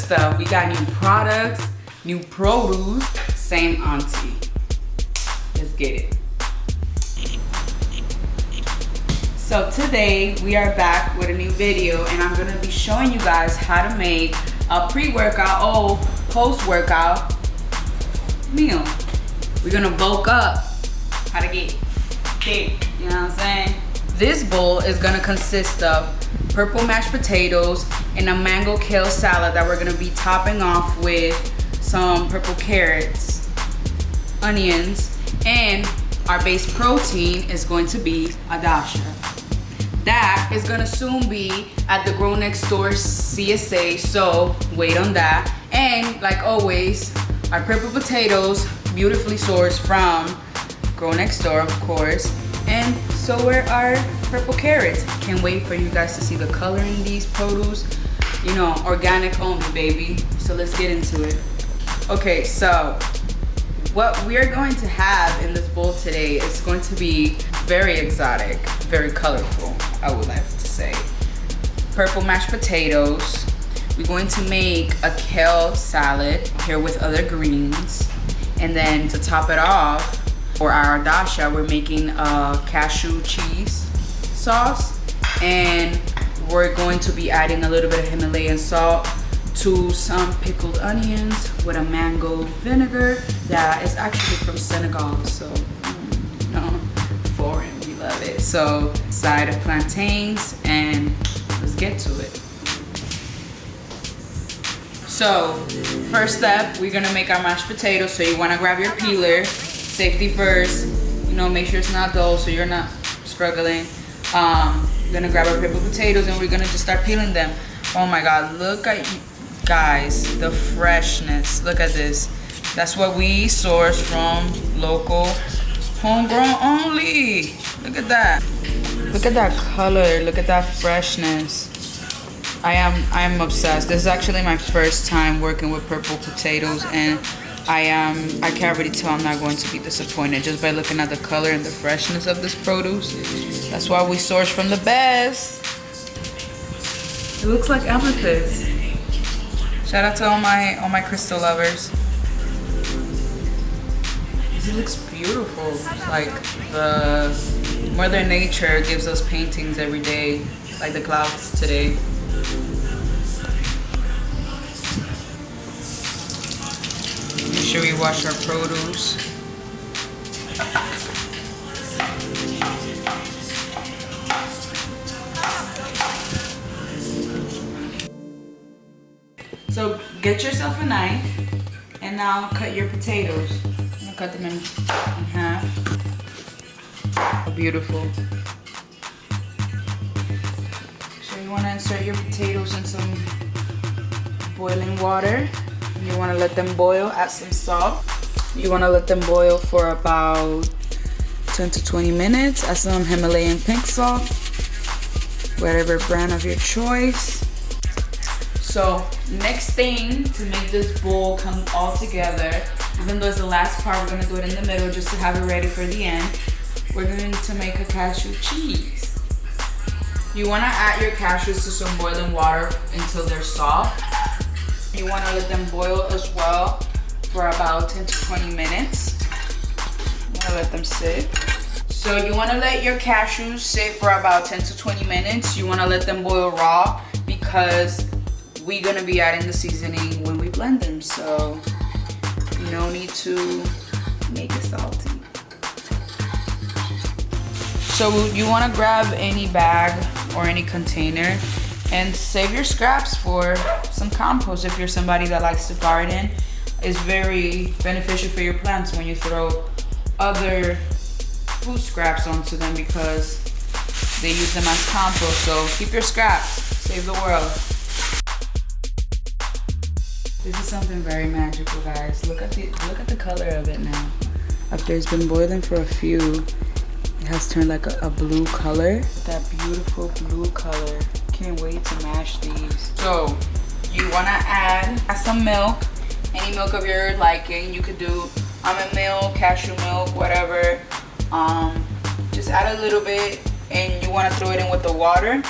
stuff. We got new products, new produce, same auntie. Let's get it. So today we are back with a new video, and I'm gonna be showing you guys how to make a pre-workout or post-workout meal. We're gonna bulk up, how to get thick, you know what I'm saying? This bowl is gonna consist of purple mashed potatoes and a mango kale salad that we're gonna be topping off with some purple carrots, onions, and our base protein is going to be a dasha. That is gonna soon be at the Grow Next Door CSA, so wait on that. And like always, our purple potatoes, beautifully sourced from Grow Next Door, of course. And so are our purple carrots. Can't wait for you guys to see the color in these produce. You know, organic only, baby. So let's get into it. Okay, so what we are going to have in this bowl today is going to be very exotic, very colorful, I would like to say. Purple mashed potatoes. We're going to make a kale salad here with other greens. And then to top it off, for our dasha, we're making a cashew cheese sauce. And we're going to be adding a little bit of Himalayan salt to some pickled onions with a mango vinegar that is actually from Senegal, so you know, foreign, we love it. So side of plantains, and let's get to it. So first step, we're gonna make our mashed potatoes. So you wanna grab your peeler, safety first, you know, make sure it's not dull so you're not struggling. We're gonna grab our purple potatoes and we're gonna just start peeling them. Oh my God, look at you guys, the freshness. Look at this. That's what we source from local, homegrown only. Look at that. Look at that color. Look at that freshness. I am obsessed. This is actually my first time working with purple potatoes, and I can't really tell I'm not going to be disappointed just by looking at the color and the freshness of this produce. That's why we source from the best. It looks like amethyst. Shout out to all my crystal lovers. It looks beautiful. It's like the Mother Nature gives us paintings every day, like the clouds today. Make sure we wash our produce. So get yourself a knife and now cut your potatoes. I'm gonna cut them in half. Beautiful. So you wanna insert your potatoes in some boiling water. You wanna let them boil, add some salt. You wanna let them boil for about 10 to 20 minutes. Add some Himalayan pink salt, whatever brand of your choice. So next thing to make this bowl come all together, even though it's the last part, we're gonna do it in the middle just to have it ready for the end. We're going to make a cashew cheese. You wanna add your cashews to some boiling water until they're soft. You wanna let them boil as well for about 10 to 20 minutes. You wanna let them sit. So you wanna let your cashews sit for about 10 to 20 minutes. You wanna let them boil raw because we're gonna be adding the seasoning when we blend them. So no need to make it salty. So you wanna grab any bag or any container and save your scraps for some compost. If you're somebody that likes to garden, it's very beneficial for your plants when you throw other food scraps onto them because they use them as compost. So keep your scraps, save the world. This is something very magical, guys. Look at the color of it now. After it's been boiling for a few, it has turned like a blue color. That beautiful blue color. Can't wait to mash these. So you wanna add some milk, any milk of your liking. You could do almond milk, cashew milk, whatever. Just add a little bit, and you wanna throw it in with the water.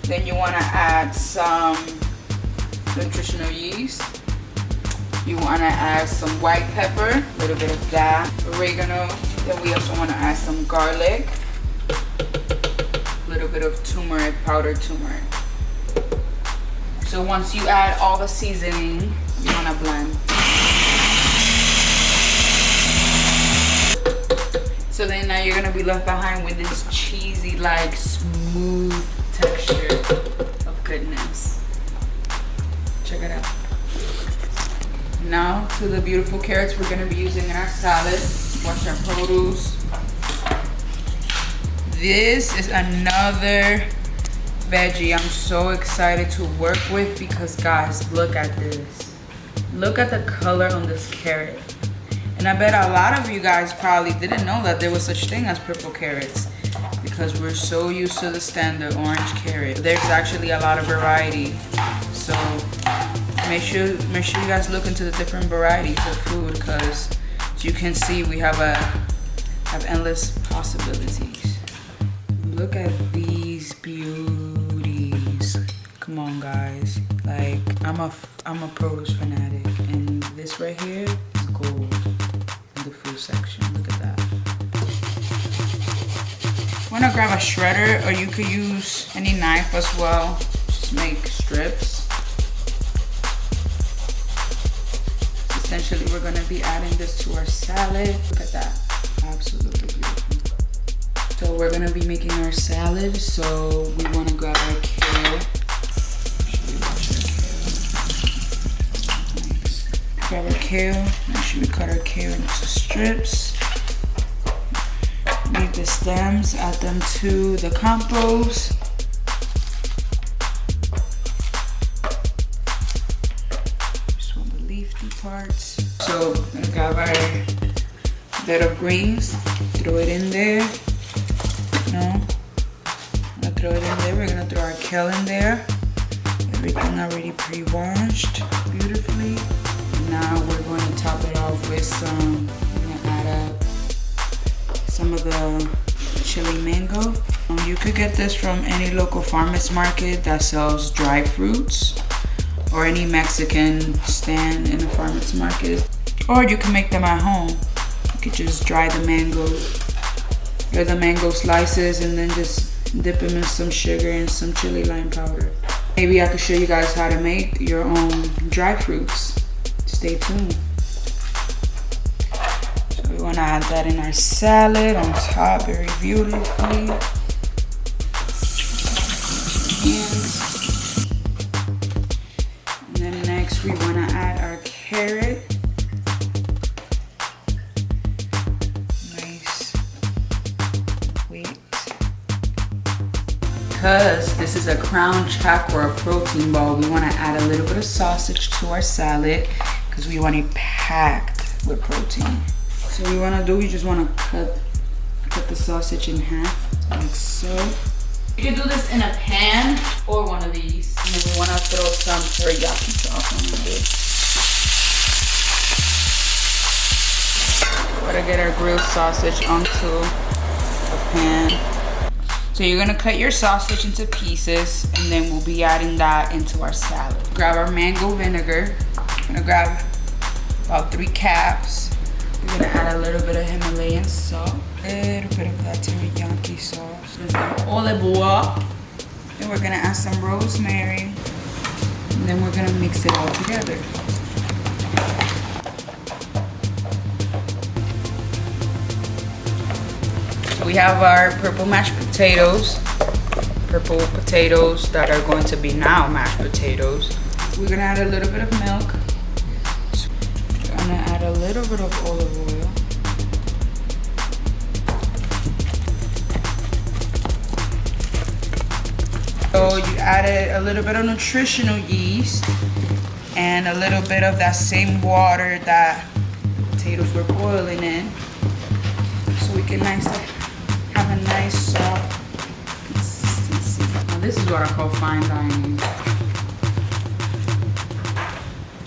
Then you wanna add some nutritional yeast. You want to add some white pepper, a little bit of that, oregano. Then we also want to add some garlic, a little bit of turmeric, powdered turmeric. So once you add all the seasoning, you want to blend. So then now you're gonna be left behind with this cheesy, like smooth texture of goodness. Check it out. Now to the beautiful carrots we're gonna be using in our salad. Wash our produce. This is another veggie I'm so excited to work with because guys, look at this. Look at the color on this carrot. And I bet a lot of you guys probably didn't know that there was such thing as purple carrots because we're so used to the standard orange carrot. There's actually a lot of variety. So make sure you guys look into the different varieties of food because as you can see, we have endless possibilities. Look at these beauties. Come on guys. Like I'm a produce fanatic and this right here is gold. The food section. Look at that. Want to grab a shredder, or you could use any knife as well. Just make strips. Essentially, we're going to be adding this to our salad. Look at that. Absolutely beautiful. So we're going to be making our salad. So we want to grab our kale. Grab our kale. Make sure we cut our kale into strips. Leave the stems, add them to the compost. Just want the leafy parts. So I'm gonna grab our bed of greens, throw it in there. No, I'm gonna throw it in there. We're gonna throw our kale in there. Everything already pre-washed beautifully. Now we're going to top it off with some, I'm gonna add up some of the chili mango. You could get this from any local farmers market that sells dried fruits or any Mexican stand in a farmers market. Or you can make them at home. You could just dry the mangoes, or the mango slices, and then just dip them in some sugar and some chili lime powder. Maybe I could show you guys how to make your own dry fruits. Stay tuned. So we want to add that in our salad on top very beautifully. And then next we want to add our carrot. Nice. Wait. Because this is a crown chakra protein ball, we want to add a little bit of sausage to our salad because we want it packed with protein. So we just want to cut the sausage in half, like so. You can do this in a pan or one of these. And then we want to throw some teriyaki sauce on it. Gotta get our grilled sausage onto a pan. So you're gonna cut your sausage into pieces, and then we'll be adding that into our salad. Grab our mango vinegar. I'm gonna grab about 3 caps. We're gonna add a little bit of Himalayan salt, a little bit of that teriyaki sauce, olive oil. Then we're gonna add some rosemary, and then we're gonna mix it all together. So we have our purple mashed potatoes. Purple potatoes that are going to be now mashed potatoes. We're gonna add a little bit of milk. We're gonna add a little bit of olive oil. So you added a little bit of nutritional yeast and a little bit of that same water that the potatoes were boiling in. So we can have a nice soft consistency. Now this is what I call fine dining.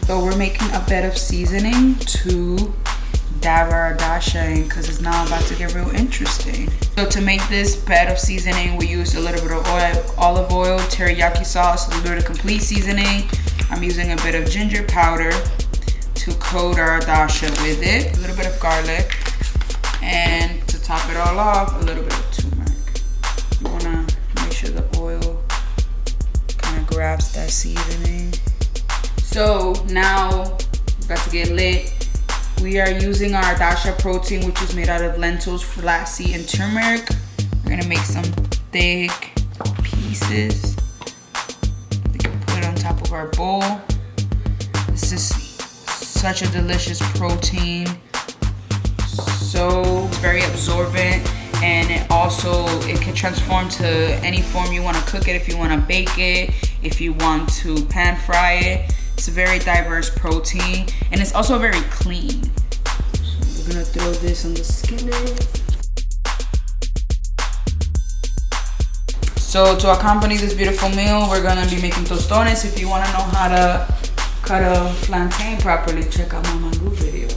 So we're making a bed of seasoning to dab our dasha in because it's now about to get real interesting. So to make this bed of seasoning, we used a little bit of olive oil, teriyaki sauce, a little bit of complete seasoning, I'm using a bit of ginger powder to coat our dasha with it. A little bit of garlic. And to top it all off, a little bit of turmeric. You wanna make sure the oil kind of grabs that seasoning. So now, about to get lit. We are using our dasha protein, which is made out of lentils, flaxseed, and turmeric. We're gonna make some thick pieces. We can put it on top of our bowl. This is such a delicious protein. So it's very absorbent, and it can transform to any form you want to cook it. If you want to bake it, if you want to pan fry it. It's a very diverse protein, and it's also very clean. So we're gonna throw this on the skillet. So to accompany this beautiful meal, we're gonna be making tostones. If you wanna know how to cut a plantain properly, check out my mango video.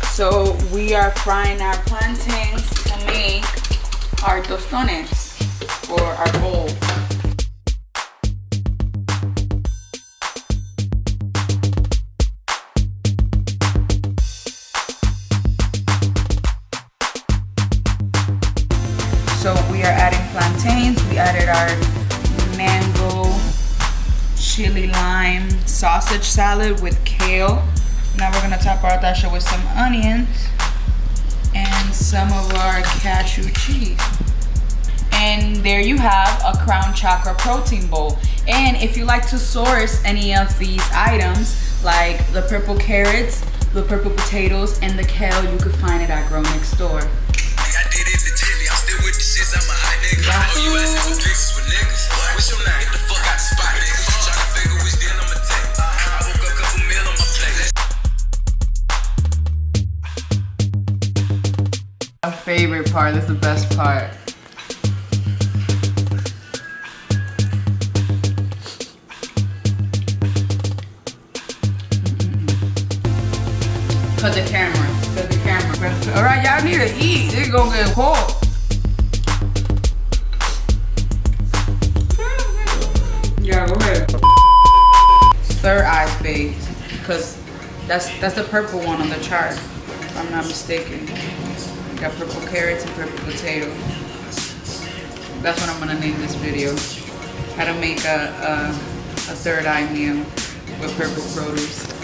So we are frying our plantains to make our tostones for our bowl. So we are adding plantains. We added our mango chili lime sausage salad with kale. Now we're gonna top our dasha with some onions and some of our cashew cheese. And there you have a Crown Chakra protein bowl. And if you like to source any of these items, like the purple carrots, the purple potatoes, and the kale, you could find it at Grow Next Door. My favorite part, this is the best part. Cut the camera, cut the camera. All right, y'all need to eat. This is gonna get cold. Yeah, go ahead. Third eye space, because that's the purple one on the chart, if I'm not mistaken. We got purple carrots and purple potato. That's what I'm gonna name this video. How to make a third eye meal with purple produce.